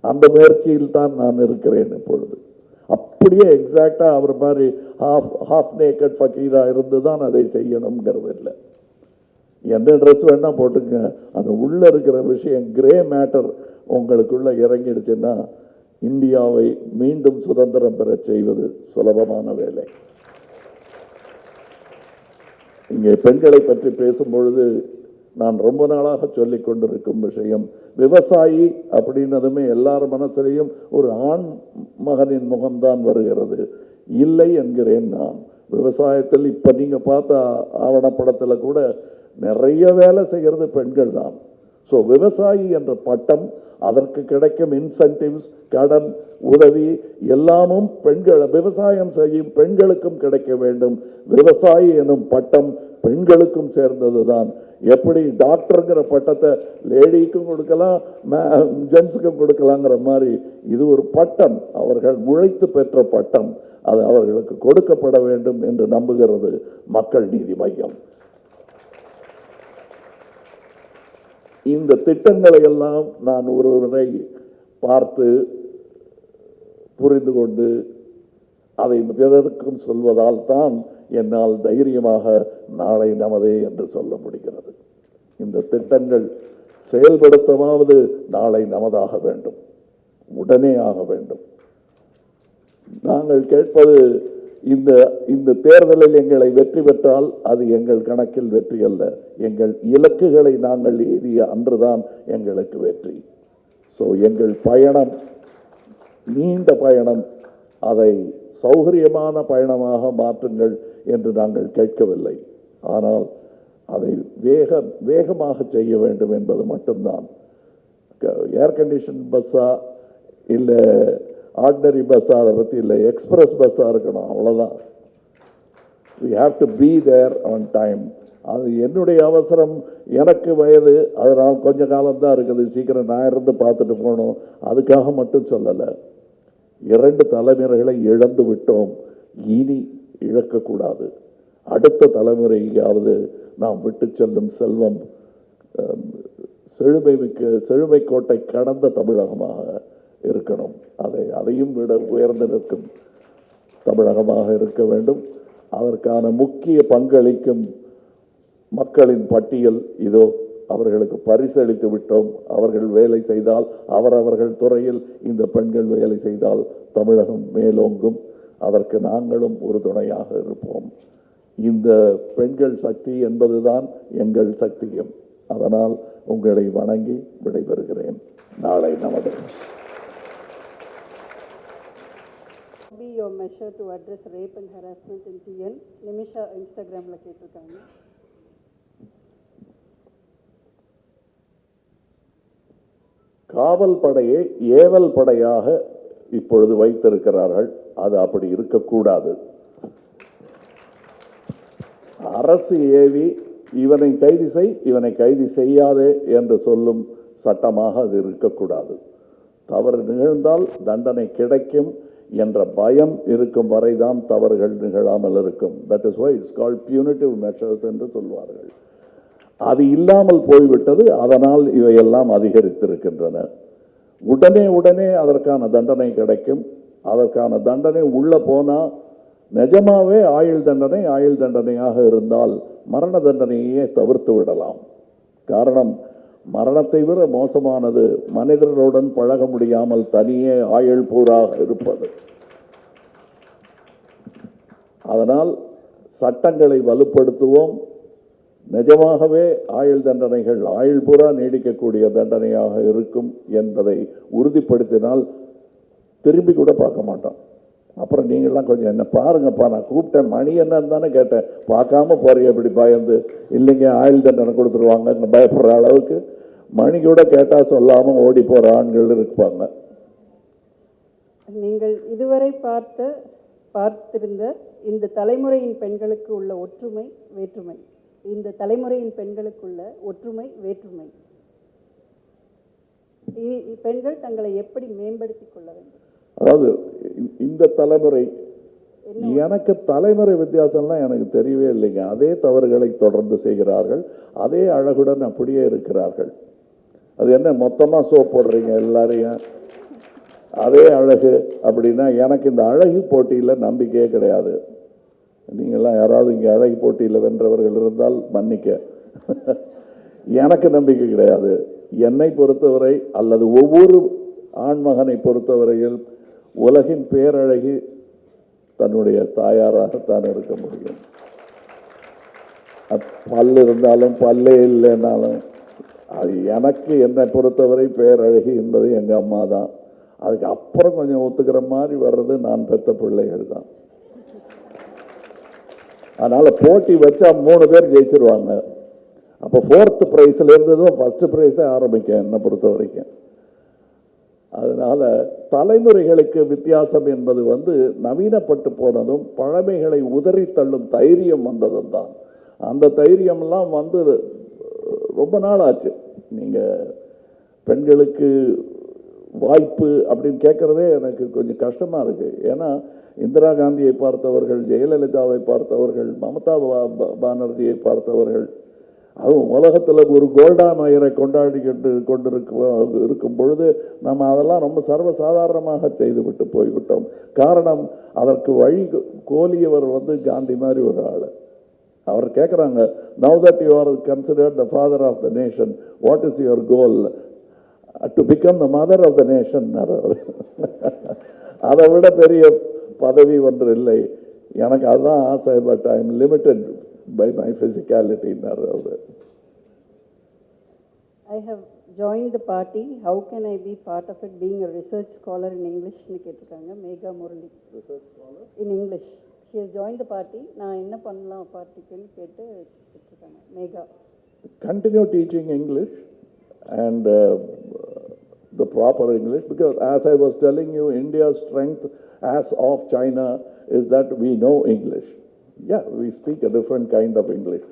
அந்த முயற்சியில் தான் நான் இருக்கிறேன் இப்பொழுது. அப்படியே எக்ஸாக்டா அவர் மாதிரி ஹாஃப் நேக்கட் ஃபக்கீரா இருந்து தான் அதை செய்யணுங்கிறது இல்லை. என்ன ட்ரெஸ் வேணா போட்டுங்க, அந்த உள்ள இருக்கிற விஷயம் கிரே மேட்டர் உங்களுக்குள்ள இறங்கிடுச்சுன்னா இந்தியாவை மீண்டும் சுதந்திரம் பெற செய்வது சுலபமான வேலை. இங்கே பெண்களை பற்றி பேசும்பொழுது நான் ரொம்ப நாளாக சொல்லிக் கொண்டிருக்கும் விஷயம், விவசாயி அப்படின்னதுமே எல்லார் மனசிலையும் ஒரு ஆண் மகனின் முகம்தான் வருகிறது. இல்லை என்கிறேன் நான். விவசாயத்தில் இப்போ நீங்கள் பார்த்த ஆவணப்படத்தில் கூட நிறைய வேலை செய்கிறது பெண்கள் தான். ஸோ விவசாயி என்ற பட்டம், அதற்கு கிடைக்கும் இன்சென்டிவ்ஸ், கடன் உதவி எல்லாமும் விவசாயம் செய்யும் பெண்களுக்கும் கிடைக்க வேண்டும். விவசாயி எனும் பட்டம் பெண்களுக்கும் சேர்ந்ததுதான். எப்படி டாக்டருங்கிற பட்டத்தை லேடிக்கும் கொடுக்கலாம், ஜென்ஸுக்கும் கொடுக்கலாங்கிற மாதிரி இது ஒரு பட்டம், அவர்கள் உழைத்து பெற்ற பட்டம், அது அவர்களுக்கு கொடுக்கப்பட வேண்டும் என்று நம்புகிறது மக்கள் நீதி மையம். இந்த திட்டங்களை எல்லாம் நான் ஒருவரை பார்த்து புரிந்து கொண்டு அதை பிறருக்கும் சொல்வதால் தான் என்னால் தைரியமாக நாளை நமதே என்று சொல்ல முடிகிறது. இந்த திட்டங்கள் செயல்படுத்தவாவது நாளை நமதாக வேண்டும், உடனே ஆக வேண்டும். நாங்கள் கேட்பது, இந்த தேர்தலில் எங்களை வெற்றி பெற்றால் அது எங்கள் கணக்கில் வெற்றி அல்ல, எங்கள் இலக்குகளை நாங்கள் எய்திய அன்றுதான் எங்களுக்கு வெற்றி. ஸோ எங்கள் பயணம் நீண்ட பயணம், அதை சௌகரியமான பயணமாக மாற்றுங்கள் என்று நாங்கள் கேட்கவில்லை. ஆனால் அதை வேகமாக செய்ய வேண்டும் என்பது மட்டும்தான். ஏர் கண்டிஷன் பஸ்ஸா இல்லை ஆர்டினரி பஸ்ஸாக அதை பற்றி இல்லை, எக்ஸ்பிரஸ் பஸ்ஸாக இருக்கணும், அவ்வளோதான். we have to be there on time. அது என்னுடைய அவசரம், எனக்கு வயது, அதனால் கொஞ்ச காலம்தான் இருக்குது, சீக்கிரம் நான் இருந்து பார்த்துட்டு போகணும், அதுக்காக மட்டும் சொல்லலை. 2 தலைமுறைகளை இழந்து விட்டோம், இனி இழக்கக்கூடாது. அடுத்த தலைமுறையாவது நாம் விட்டு செல்லும் செல்வம் செழுமை கோட்டை கடந்த தமிழகமாக இருக்கணும். அதையும் விட உயர்ந்து நிற்கும் தமிழகமாக இருக்க வேண்டும். அதற்கான முக்கிய பங்களிக்கும் மக்களின் பட்டியல் இதோ, அவர்களுக்கு பரிசளித்து விட்டோம். அவர்கள் வேலை செய்தால், அவரவர்கள் துறையில் இந்த பெண்கள் வேலை செய்தால் தமிழகம் மேலோங்கும். அதற்கு நாங்களும் ஒரு துணையாக இருப்போம். இந்த பெண்கள் சக்தி என்பதுதான் எங்கள் சக்தியும். அதனால் உங்களை வணங்கி விடைபெறுகிறேன். நாளை நமது be your measure to address rape and harassment in TN? Nimisha இன்ஸ்டாகிராமில் கேட்டிருக்காங்க. காவல் படையை ஏவல் படையாக இப்பொழுது வைத்திருக்கிறார்கள். அது அப்படி இருக்கக்கூடாது. அரசு ஏவி இவனை கைது செய், இவனை கைது செய்யாதே என்று சொல்லும் சட்டமாக அது இருக்கக்கூடாது. தவறு நிகழ்ந்தால் தண்டனை கிடைக்கும் என்ற பயம் இருக்கும் வரைதான் தவறுகள் நிகழாமல் இருக்கும். That is why it's called punitive measures என்று சொல்வார்கள். அது இல்லாமல் போய்விட்டது. அதனால் இவையெல்லாம் அதிகரித்திருக்கின்றன. உடனே அதற்கான தண்டனை கிடைக்கும். அதற்கான தண்டனை உள்ள போனால் நிஜமாவே ஆயுள் தண்டனையாக இருந்தால் மரண தண்டனையே தவிர்த்து விடலாம். காரணம், மரணத்தை விட மோசமானது மனிதர்களுடன் பழக முடியாமல் தனியே ஆயுள் பூராக இருப்பது. அதனால் சட்டங்களை வலுப்படுத்துவோம். நிஜமாகவே ஆயுள் தண்டனைகள் ஆயுள் பூரா நீடிக்கக்கூடிய தண்டனையாக இருக்கும் என்பதை உறுதிப்படுத்தினால் திரும்பி கூட பார்க்க மாட்டோம். அப்புறம் நீங்கள்லாம் கொஞ்சம் என்ன பாருங்கப்பா, நான் கூப்பிட்டேன், மணி என்னன்னு தானே கேட்டேன், பார்க்காம போறீங்க இப்படி பயந்து. இல்லைங்க ஆயுள் தண்டனை கொடுத்துருவாங்க பயப்படுற அளவுக்கு மணி கூட கேட்டால் சொல்லாமல் ஓடி போகிற ஆண்கள் இருப்பாங்க. நீங்கள் இதுவரை பார்த்திருந்த இந்த தலைமுறையின் பெண்களுக்கு உள்ள ஒற்றுமை வேற்றுமை, இந்த தலைமுறையின் பெண்களுக்குள்ள ஒற்றுமை வேற்றுமை, பெண்கள் தங்களை எப்படி மேம்படுத்திக் கொள்ள வேண்டும்? அதாவது இந்த தலைமுறை, எனக்கு தலைமுறை வித்தியாசம்லாம் எனக்கு தெரியவே இல்லைங்க. அதே தவறுகளை தொடர்ந்து செய்கிறார்கள், அதே அழகுடன் அப்படியே இருக்கிறார்கள். அது என்ன மொத்தமாக சோப் போடுறீங்க எல்லாரையும், அதே அழகு அப்படின்னா எனக்கு இந்த அழகு போட்டியில் நம்பிக்கையே கிடையாது. நீங்கள்லாம் யாராவது இங்கே அழகு போட்டியில் வென்றவர்கள் இருந்தால் மன்னிக்க, எனக்கு நம்பிக்கை கிடையாது. என்னை பொறுத்தவரை அல்லது ஒவ்வொரு ஆண்மகனை பொறுத்தவரையில் உலகின் பேரழகி தன்னுடைய தாயாராகத்தான் இருக்க முடியும். பல்லு இருந்தாலும் பல்லே இல்லைன்னாலும் அது எனக்கு என்னை பொறுத்தவரை பேரழகி என்பது எங்கள் அம்மா தான். அதுக்கு அப்புறம் கொஞ்சம் ஒத்துக்கிற மாதிரி வர்றது நான் பெற்ற பிள்ளைகள் தான். அதனால் போட்டி வச்சா 3 பேர் ஜெயிச்சிருவாங்க. அப்போ 4th ப்ரைஸ்லேருந்து தான் ஃபஸ்ட்டு ப்ரைஸே ஆரம்பிக்கும் என்னை பொறுத்த வரைக்கும். அதனால் தலைமுறைகளுக்கு வித்தியாசம் என்பது நவீனப்பட்டு போனதும் பழமைகளை உதறி தள்ளும் தைரியம் வந்ததும் தான். அந்த தைரியம்லாம் ரொம்ப நாள் ஆச்சு. நீங்கள் பெண்களுக்கு வாய்ப்பு அப்படின்னு கேட்குறதே எனக்கு கொஞ்சம் கஷ்டமாக இருக்குது. ஏன்னா இந்திரா காந்தியை பார்த்தவர்கள், ஜெயலலிதாவை பார்த்தவர்கள், மமதா பானர்ஜியை பார்த்தவர்கள், அதுவும் உலகத்தில் ஒரு கோல்டா மயரை இருக்கும் பொழுது நம்ம அதெல்லாம் ரொம்ப சர்வசாதாரணமாக செய்துவிட்டு போய்விட்டோம். காரணம், அதற்கு வழி கோலியவர் காந்தி மாதிரி ஒரு ஆள். அவர் கேட்குறாங்க, now that you are considered the father of the nation, what is your goal? To become the mother of the nation. அதை விட பெரிய பதவி ஒன்று இல்லை எனக்கு, அதுதான் ஆசை. But I am limited by my physicality. I have joined the party. How can I be part of it being a research scholar in English? னு கேட்டிருக்காங்க Megha Murali. Research scholar in English. She has joined the party. நான் என்ன பண்ணலாம் பார்ட்டிக்குன்னு கேட்டிருக்காங்க Megha. Continue teaching English and the proper English, because as I was telling you, India's strength as of China is that we know English. Yeah, we speak a different kind of English.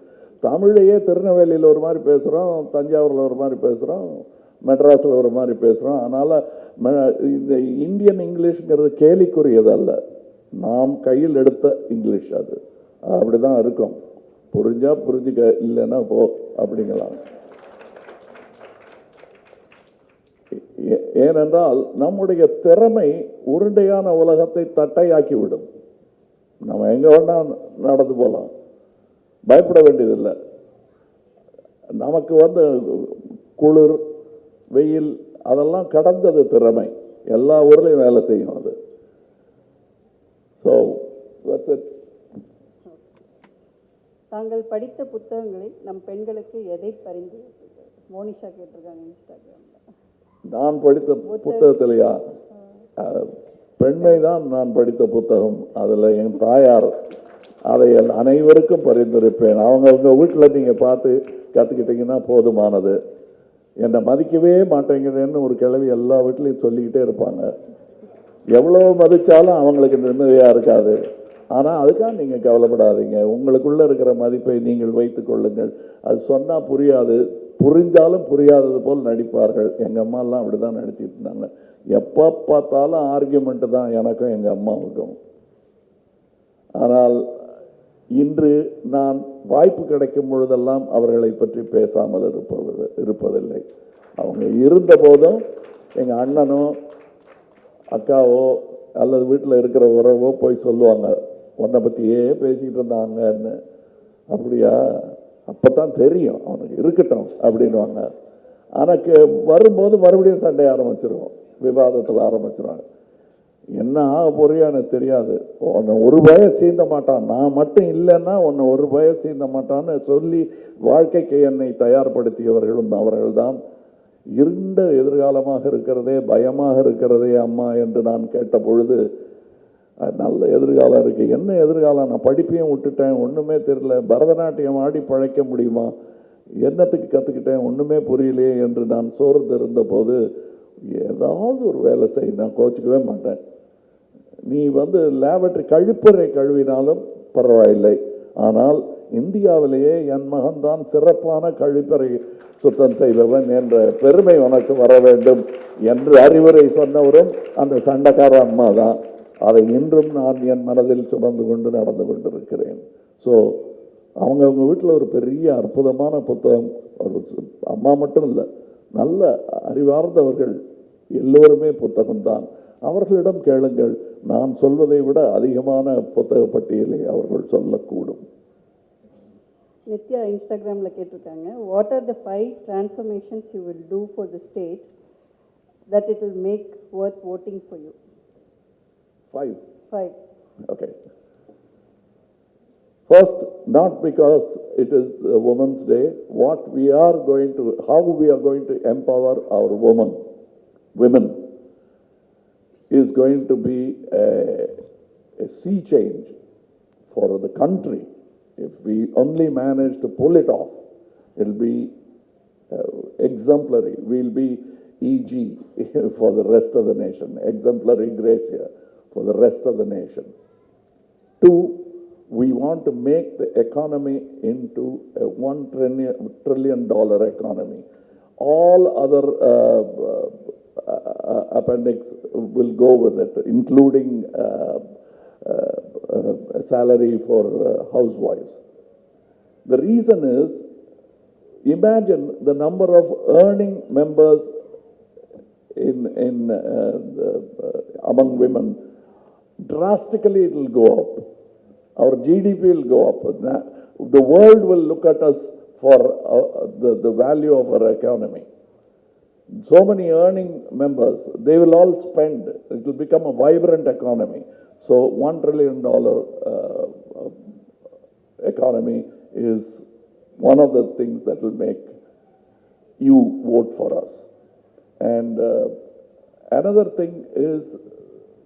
தமிழையே திருநெல்வேலியில் ஒரு மாதிரி பேசுகிறோம், தஞ்சாவூரில் ஒரு மாதிரி பேசுகிறோம், மெட்ராஸில் ஒரு மாதிரி பேசுகிறோம். அதனால் இந்த இந்தியன் இங்கிலீஷ்ங்கிறது கேலிக்குரியதல்ல, நாம் கையில் எடுத்த இங்கிலீஷ். அது அப்படி தான் இருக்கும். புரிஞ்சால் புரிஞ்சுக்க, இல்லைன்னா போ அப்படிங்கலாம். ஏனென்றால் நம்முடைய திறமை உருண்டையான உலகத்தை தட்டையாக்கிவிடும். நம்ம எங்கே வேணால் நடந்து போகலாம், பயப்பட வேண்டியதில்லை. நமக்கு குளிர் வெயில் அதெல்லாம் கடந்தது திறமை, எல்லா ஊர்லேயும் வேலை செய்யும் அது. So that's it. தாங்கள் படித்த புத்தகங்களில் நம் பெண்களுக்கு எதை பரிந்து மோனிஷா கேட்டிருக்காங்க இன்ஸ்டாகிராமில். நான் படித்த புத்தகத்திலையா, பெண்ணை தான் நான் படித்த புத்தகம். அதில் என் தாயார், அதை அனைவருக்கும் பரிந்துரைப்பேன். அவங்கவுங்க வீட்டில் நீங்கள் பார்த்து கற்றுக்கிட்டிங்கன்னா போதுமானது. என்னை மதிக்கவே மாட்டேங்கிறேன்னு ஒரு கிழவி எல்லா வீட்லேயும் சொல்லிக்கிட்டே இருப்பாங்க. எவ்வளோ மதித்தாலும் அவங்களுக்கு நிம்மதியாக இருக்காது. ஆனால் அதுக்காக நீங்கள் கவலைப்படாதீங்க. உங்களுக்குள்ளே இருக்கிற மதிப்பை நீங்கள் வைத்து கொள்ளுங்கள். அது சொன்னால் புரியாது, புரிஞ்சாலும் புரியாதது போல் நடிப்பார்கள். எங்கள் அம்மாலாம் அப்படி தான் நடிச்சிட்டு இருந்தாங்க. எப்போ பார்த்தாலும் ஆர்கியூமெண்ட்டு தான் எனக்கும் எங்கள் அம்மாவுக்கும். ஆனால் இன்று நான் வாய்ப்பு கிடைக்கும் பொழுதெல்லாம் அவர்களை பற்றி பேசாமல் இருப்பதில்லை. அவங்க இருந்த போதும் எங்கள் அண்ணனோ அக்காவோ அல்லது வீட்டில் இருக்கிற உறவோ போய் சொல்லுவாங்க, உன்னை பற்றியே பேசிக்கிட்டு இருந்தாங்கன்னு. அப்படியா, அப்போ தான் தெரியும் அவனுக்கு, இருக்கட்டும் அப்படின்வாங்க. எனக்கு வரும்போது மறுபடியும் சண்டை ஆரம்பிச்சிருவோம், விவாதத்தில் ஆரம்பிச்சிருவாங்க. என்ன ஆக போறியோ எனக்கு தெரியாது, உன்னை ஒரு பய சீந்த மாட்டான், நான் மட்டும் இல்லைன்னா உன்னை ஒரு பய சீந்த மாட்டான்னு சொல்லி வாழ்க்கைக்கு என்னை தயார்படுத்தியவர்களும் அவர்கள்தான். இருண்ட எதிர்காலமாக இருக்கிறதே, பயமாக இருக்கிறதே அம்மா என்று நான் கேட்ட பொழுது, நல்ல எதிர்காலம் இருக்குது. என்ன எதிர்காலம்? நான் படிப்பையும் விட்டுட்டேன், ஒன்றுமே தெரியல, பரதநாட்டியம் ஆடி பழைக்க முடியுமா, என்னத்துக்கு கற்றுக்கிட்டேன், ஒன்றுமே புரியலையே என்று நான் சோர்ந்து இருந்தபோது, ஏதாவது ஒரு வேலை செய், நான் கோச்சிக்கவே மாட்டேன். நீ லேபரட்டரி கழிப்பறை கழுவினாலும் பரவாயில்லை, ஆனால் இந்தியாவிலேயே என் மகன்தான் சிறப்பான கழிப்பறை சுத்தம் செய்பவன் என்ற பெருமை உனக்கு வர வேண்டும் என்று அறிவுரை சொன்னவரும் அந்த சண்டைக்கார அம்மா தான். அதை இன்றும் நான் என் மனதில் சுமந்து கொண்டு நடந்து கொண்டிருக்கிறேன். ஸோ அவங்க வீட்டில் ஒரு பெரிய அற்புதமான புத்தகம், ஒரு அம்மா மட்டும் இல்லை, நல்ல அறிவார்ந்தவர்கள் எல்லோருமே புத்தகம்தான். அவர்களிடம் கேளுங்கள், நான் சொல்வதை விட அதிகமான புத்தக பட்டியலை அவர்கள் சொல்லக்கூடும். நித்யா இன்ஸ்டாகிராமில் கேட்டிருக்காங்க, what are the 5 transformations you will do for the state that it will make worth voting for you? 5. Okay. First, not because it is the Women's Day, how we are going to empower our women is going to be a sea change for the country. If we only manage to pull it off, It'll be exemplary. We'll be EG for the rest of the nation, exemplary Gracia for the rest of the nation. Two, we want to make the economy into a $1 trillion economy. All other appendix will go with it, including salary for housewives. The reason is, imagine the number of earning members among women. Drastically, it will go up. Our GDP will go up. The world will look at us for the value of our economy. So many earning members, they will all spend. It will become a vibrant economy. So $1 trillion economy is one of the things that will make you vote for us. And another thing is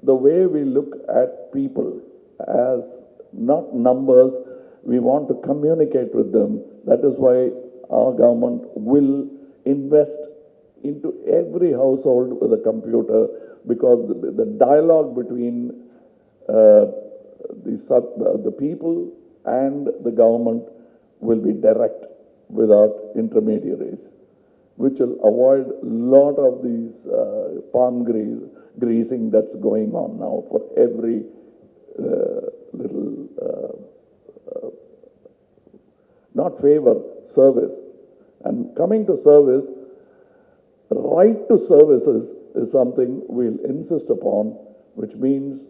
the way we look at people as not numbers. We want to communicate with them. That is why our government will invest into every household with a computer, because the dialogue between the people and the government will be direct without intermediaries, which will avoid a lot of these palm greasing that's going on now for every little, not favor, service. And coming to service, right to services is something we'll insist upon, which means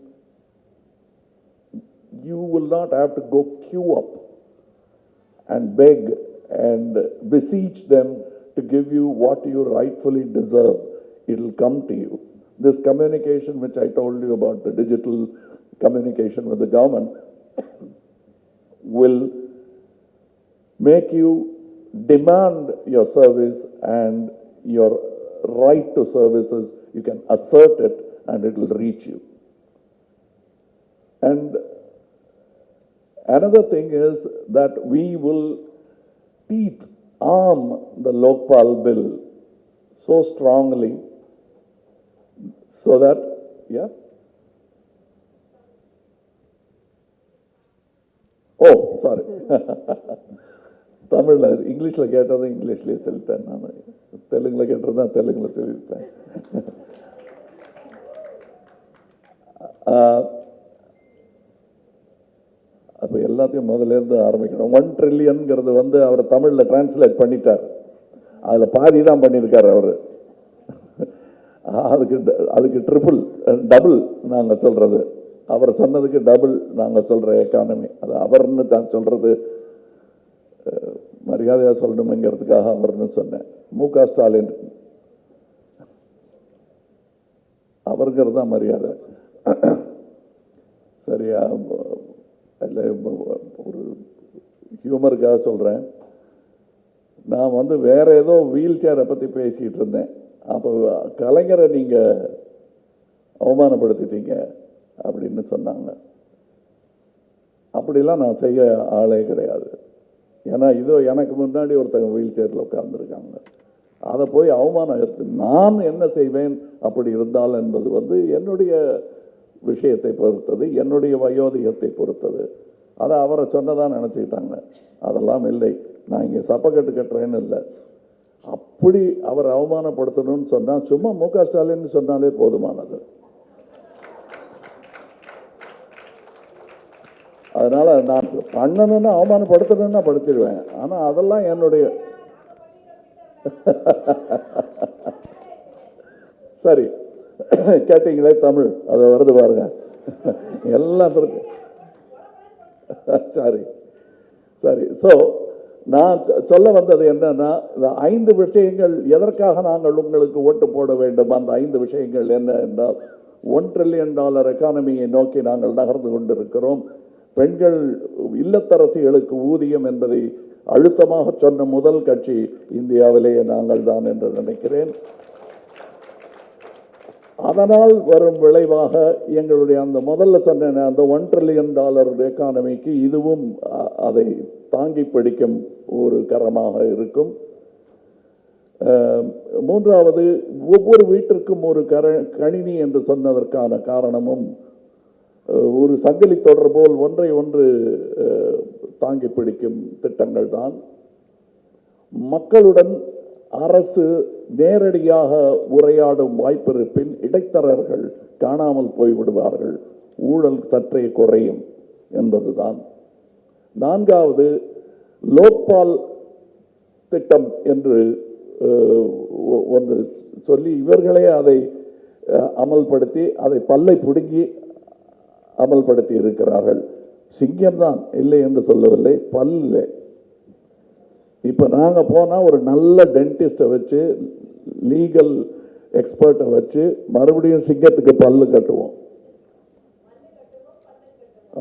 you will not have to go queue up and beg and beseech them to give you what you rightfully deserve. It will come to you. This communication, which I told you about, the digital communication with the government, will make you demand your service, and your right to services, you can assert it and it will reach you. And another thing is that we will arm the Lokpal bill so strongly so that, yeah? Oh, sorry. Tamil, English la கேட்டது இங்கிலீஷ்லயே சொல்லிட்டேன் நான். தெலுங்குல கேட்டதா தெலுங்குல சொல்லிட்டேன். அப்ப எல்லாத்தையும் முதல்ல இருந்து ஆரம்பிக்கணும். 1 ட்ரில்லியன்ங்கிறது வந்து அவர் தமிழ்ல டிரான்ஸ்லேட் பண்ணிட்டார். அதுல பாதி தான் பண்ணியிருக்காரு அவரு. அதுக்கு டபுள் நாங்க சொல்றது. அவர் சொன்னதுக்கு டபுள் நாங்க சொல்ற எக்கானமி. அது அவர்னு தான் சொல்றது மரியாதையா சொல்லணுங்கிறதுக்காக அவர்னு சொன்னேன். மு.க. ஸ்டாலின் அவருங்கிறது தான் மரியாதை. சரியா? ஒரு ஹியூமருக்காக சொல்றேன். நான் வந்து வேற ஏதோ வீல் சேரை பத்தி பேசிட்டு இருந்தேன். அப்போ கலைஞரை நீங்க அவமானப்படுத்திட்டீங்க அப்படின்னு சொன்னாங்க. அப்படிலாம் நான் செய்ய ஆளே கிடையாது. ஏன்னா இதோ எனக்கு முன்னாடி ஒருத்தங்க வீல் சேரில் உட்கார்ந்துருக்காங்க. அதை போய் அவமானம் நான் என்ன செய்வேன் அப்படி இருந்தால் என்பது வந்து என்னுடைய விஷயத்தை பொறுத்தது, என்னுடைய வயோதிகத்தை பொறுத்தது. அதை அவரை சொன்னதான் நினச்சிக்கிட்டாங்க. அதெல்லாம் இல்லை. நான் இங்கே சப்பக்கட்டு கட்டுறேன்னு இல்லை. அப்படி அவர் அவமானப்படுத்தணும்னு சொன்னால் சும்மா மு.க. ஸ்டாலின் சொன்னாலே போதுமானது. அதனால நான் பண்ணணும்னா அவமானப்படுத்தணும்னா படுத்திடுவேன். ஆனால் அதெல்லாம் என்னுடைய சரி கேட்டீங்களே தமிழ், அதை வருது பாருங்க. எல்லாம் இருக்கு. சரி சரி. ஸோ நான் சொல்ல வந்தது என்னன்னா, இந்த 5 விஷயங்கள் எதற்காக நாங்கள் உங்களுக்கு ஓட்டு போட வேண்டும். அந்த 5 விஷயங்கள் என்ன என்றால், $1 trillion எக்கானமியை நோக்கி நாங்கள் நகர்ந்து கொண்டிருக்கிறோம். பெண்கள் இல்லத்தரசிகளுக்கு ஊதியம் என்பதை அழுத்தமாக சொன்ன முதல் கட்சி இந்தியாவிலேயே நாங்கள் தான் என்று நினைக்கிறேன். அதனால் வரும் விளைவாக எங்களுடைய அந்த முதல்ல சொன்ன அந்த $1 trillion எக்கானமிக்கு இதுவும் அதை தாங்கி பிடிக்கும் ஒரு கரமாக இருக்கும். மூன்றாவது, ஒவ்வொரு வீட்டிற்கும் ஒரு கணினி என்று சொன்னதற்கான காரணமும் ஒரு சங்கிலி தொடர் போல் ஒன்றை ஒன்று தாங்கி பிடிக்கும் திட்டங்கள் தான். மக்களுடன் அரசு நேரடியாக உரையாடும் வாய்ப்பிருப்பின் இடைத்தரகர்கள் காணாமல் போய்விடுவார்கள், ஊழல் சற்றே குறையும் என்பதுதான். நான்காவது, லோக்பால் திட்டம் என்று ஒன்று சொல்லி இவர்களே அதை அமல்படுத்தி அதை பல்லை பிடுங்கி அமல்படுத்தி இருக்கிறார்கள். சிங்கம்தான், இல்லை என்று சொல்லவில்லை, பல்ல. இப்போ நாங்கள் போனால் ஒரு நல்ல டென்டிஸ்ட்டை வச்சு லீகல் எக்ஸ்பர்ட்டை வச்சு மறுபடியும் சிங்கத்துக்கு பல்லு கட்டுவோம்.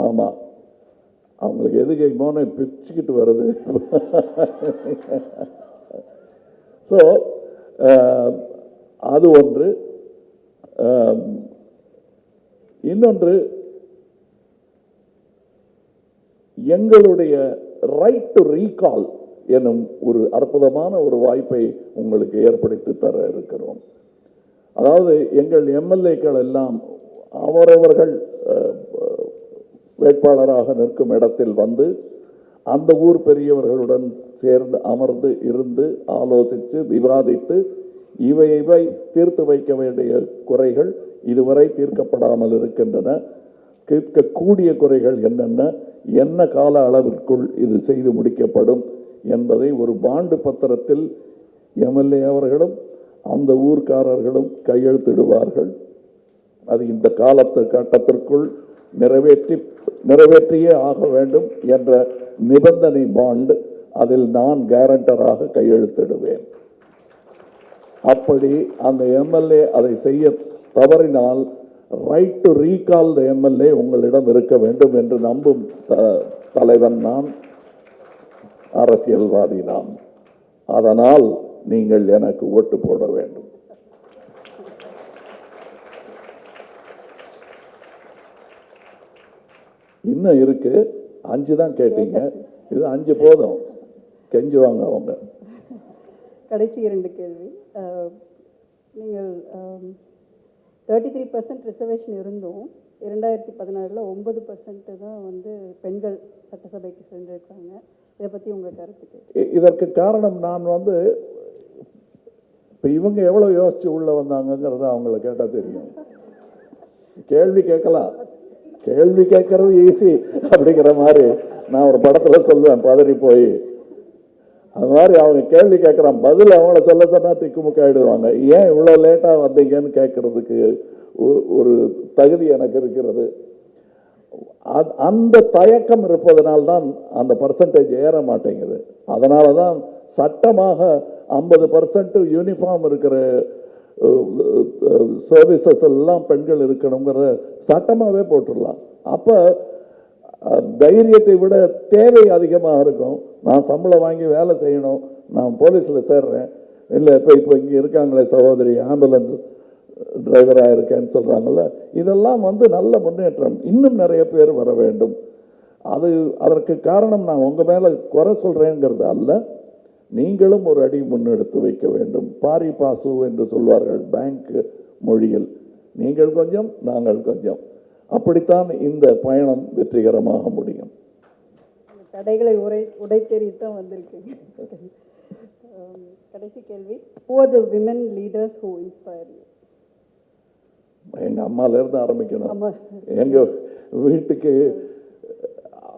ஆமாம், அவங்களுக்கு எதுக்கு மோனை பிச்சுக்கிட்டு வருது. ஸோ அது ஒன்று. இன்னொன்று, எங்களுடைய ரைட் டு ரீகால் எனும் ஒரு அற்புதமான ஒரு வாய்ப்பை உங்களுக்கு ஏற்படுத்தி தர இருக்கிறோம். அதாவது எங்கள் எம்எல்ஏக்கள் எல்லாம் அவரவர்கள் வேட்பாளராக நிற்கும் இடத்தில் வந்து அந்த ஊர் பெரியவர்களுடன் சேர்ந்து அமர்ந்து இருந்து ஆலோசித்து விவாதித்து இவை தீர்த்து வைக்க வேண்டிய குறைகள் இதுவரை தீர்க்கப்படாமல் இருக்கின்றன, தீர்க்கக்கூடிய குறைகள் என்ன கால அளவிற்குள் இது செய்து முடிக்கப்படும் என்பதை ஒரு பாண்டு பத்திரத்தில் எம்எல்ஏ அவர்களும் அந்த ஊர்க்காரர்களும் கையெழுத்திடுவார்கள். அது இந்த கட்டத்திற்குள் நிறைவேற்றியே ஆக வேண்டும் என்ற நிபந்தனை பாண்ட், அதில் நான் கேரண்டராக கையெழுத்திடுவேன். அப்படி அந்த எம்எல்ஏ அதை செய்ய தவறினால் right to recall the MLA உங்களிடம் இருக்க வேண்டும் என்று நம்பும் தலைவன் நான், அரசியல்வாதி நான். அதனால் நீங்கள் எனக்கு ஓட்டு போட வேண்டும். இன்னும் இருக்கு, 5 தான் கேட்டீங்க, இது 5 போதும், கெஞ்சுவாங்க அவங்க. கடைசி 2 கேள்வி. நீங்கள் 33% ரிசர்வேஷன் இருந்தும் 2016 9% தான் வந்து பெண்கள் சட்டசபைக்கு சென்றிருக்காங்க. இதை பற்றி உங்கள் கருத்துக்கு? இதற்கு காரணம் நான் வந்து இப்போ இவங்க எவ்வளோ யோசிச்சு உள்ள வந்தாங்கங்கிறத அவங்கள கேட்டால் தெரியும். கேள்வி கேட்கலாம், கேள்வி கேட்கறது ஈஸி அப்படிங்கிற மாதிரி நான் ஒரு படத்தில் சொல்லுவேன், பதறி போய். அது மாதிரி அவங்க கேள்வி கேட்குறான், பதில் அவங்கள சொல்ல சொன்னால் திக்குமுக்க ஆகிடுவாங்க. ஏன் இவ்வளோ லேட்டாக வந்தீங்கன்னு கேட்கறதுக்கு ஒரு தகுதி எனக்கு இருக்கிறது. அந்த தயக்கம் இருப்பதனால்தான் அந்த பர்சன்டேஜ் ஏற மாட்டேங்குது. அதனால தான் சட்டமாக 50% யூனிஃபார்ம் இருக்கிற சர்வீசஸ் எல்லாம் பெண்கள் இருக்கணுங்கிற சட்டமாகவே போட்டுடலாம். அப்போ தைரியத்தை விட தேவை அதிகமாக இருக்கும். நான் சம்பளம் வாங்கி வேலை செய்யணும், நான் போலீஸில் சேர்றேன், இல்லை இப்போ இங்கே இருக்காங்களே சகோதரி ஆம்புலன்ஸ் டிரைவராக இருக்கேன்னு சொல்கிறாங்கல்ல, இதெல்லாம் வந்து நல்ல முன்னேற்றம். இன்னும் நிறைய பேர் வர வேண்டும். அதற்கு காரணம் நான் உங்கள் மேலே குறை சொல்கிறேங்கிறது அல்ல, நீங்களும் ஒரு அடி முன்னெடுத்து வைக்க வேண்டும். பாரி பாசு என்று சொல்வார்கள் பேங்க் மொழியில், நீங்கள் கொஞ்சம் நாங்கள் கொஞ்சம், அப்படித்தான் இந்த பயணம் வெற்றிகரமாக முடியும். தடைகளை உடைத்தெறித்தான் வந்திருக்கீங்க. கடைசி கேள்வி, who are the women leaders who inspire you? எங்கள் அம்மாலேருந்து ஆரம்பிக்கணும். எங்கள் வீட்டுக்கு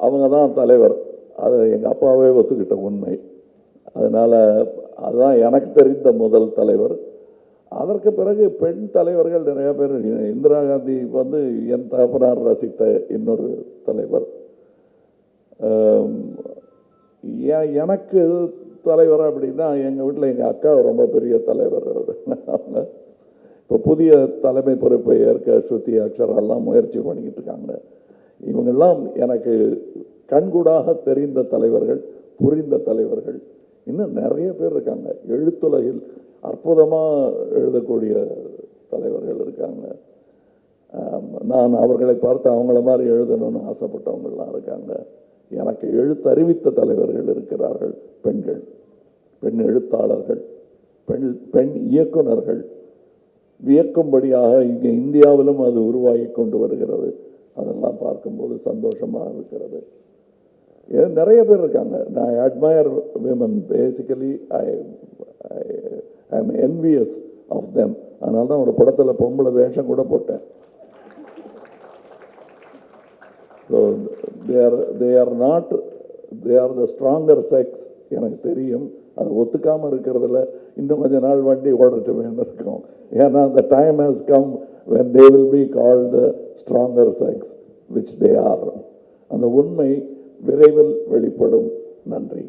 அவங்க தான் தலைவர், அது எங்கள் அப்பாவே ஒத்துக்கிட்ட உண்மை. அதனால் அதுதான் எனக்கு தெரிந்த முதல் தலைவர். அதற்கு பிறகு பெண் தலைவர்கள் நிறைய பேர். இந்திரா காந்தி வந்து என் தகப்பனார் ரசித்த இன்னொரு தலைவர். எனக்கு தலைவர் அப்படின்னா எங்கள் வீட்டில் எங்கள் அக்கா ரொம்ப பெரிய தலைவர். அவங்க இப்போ புதிய தலைமை பொறுப்பை ஏற்க ஸ்ருதி அக்ஷரெல்லாம் முயற்சி பண்ணிக்கிட்டு இருக்காங்க. இவங்கெல்லாம் எனக்கு கண்கூடாக தெரிந்த தலைவர்கள், புரிந்த தலைவர்கள். இன்னும் நிறைய பேர் இருக்காங்க. எழுத்துலகில் அற்புதமாக எழுதக்கூடிய தலைவர்கள் இருக்காங்க. நான் அவர்களை பார்த்து அவங்கள மாதிரி எழுதணும்னு ஆசைப்பட்டவங்கள்லாம் இருக்காங்க. எனக்கு எழுத்தறிவித்த தலைவர்கள் இருக்கிறார்கள். பெண்கள், பெண் எழுத்தாளர்கள், பெண் இயக்குனர்கள். வியக்கும்படியாக இங்கே இந்தியாவிலும் அது உருவாகி கொண்டு வருகிறது. அதெல்லாம் பார்க்கும்போது சந்தோஷமாக இருக்கிறது. நிறைய பேர் இருக்காங்க. நான் admire women. Basically I am envious of them. அதனால தான் ஒரு படத்தில் பொம்பளை வேஷம் கூட போட்டேன். So they are the stronger sex. எனக்கு தெரியும். அது ஒத்துக்காமல் இருக்கிறதுல இன்னும் கொஞ்ச நாள் வண்டி ஓடட்டுமேன்னு இருக்கும். ஏன்னா the time has come when they will be called the stronger sex, which they are. அந்த உண்மை விரைவில் வெளிப்படும். நன்றி.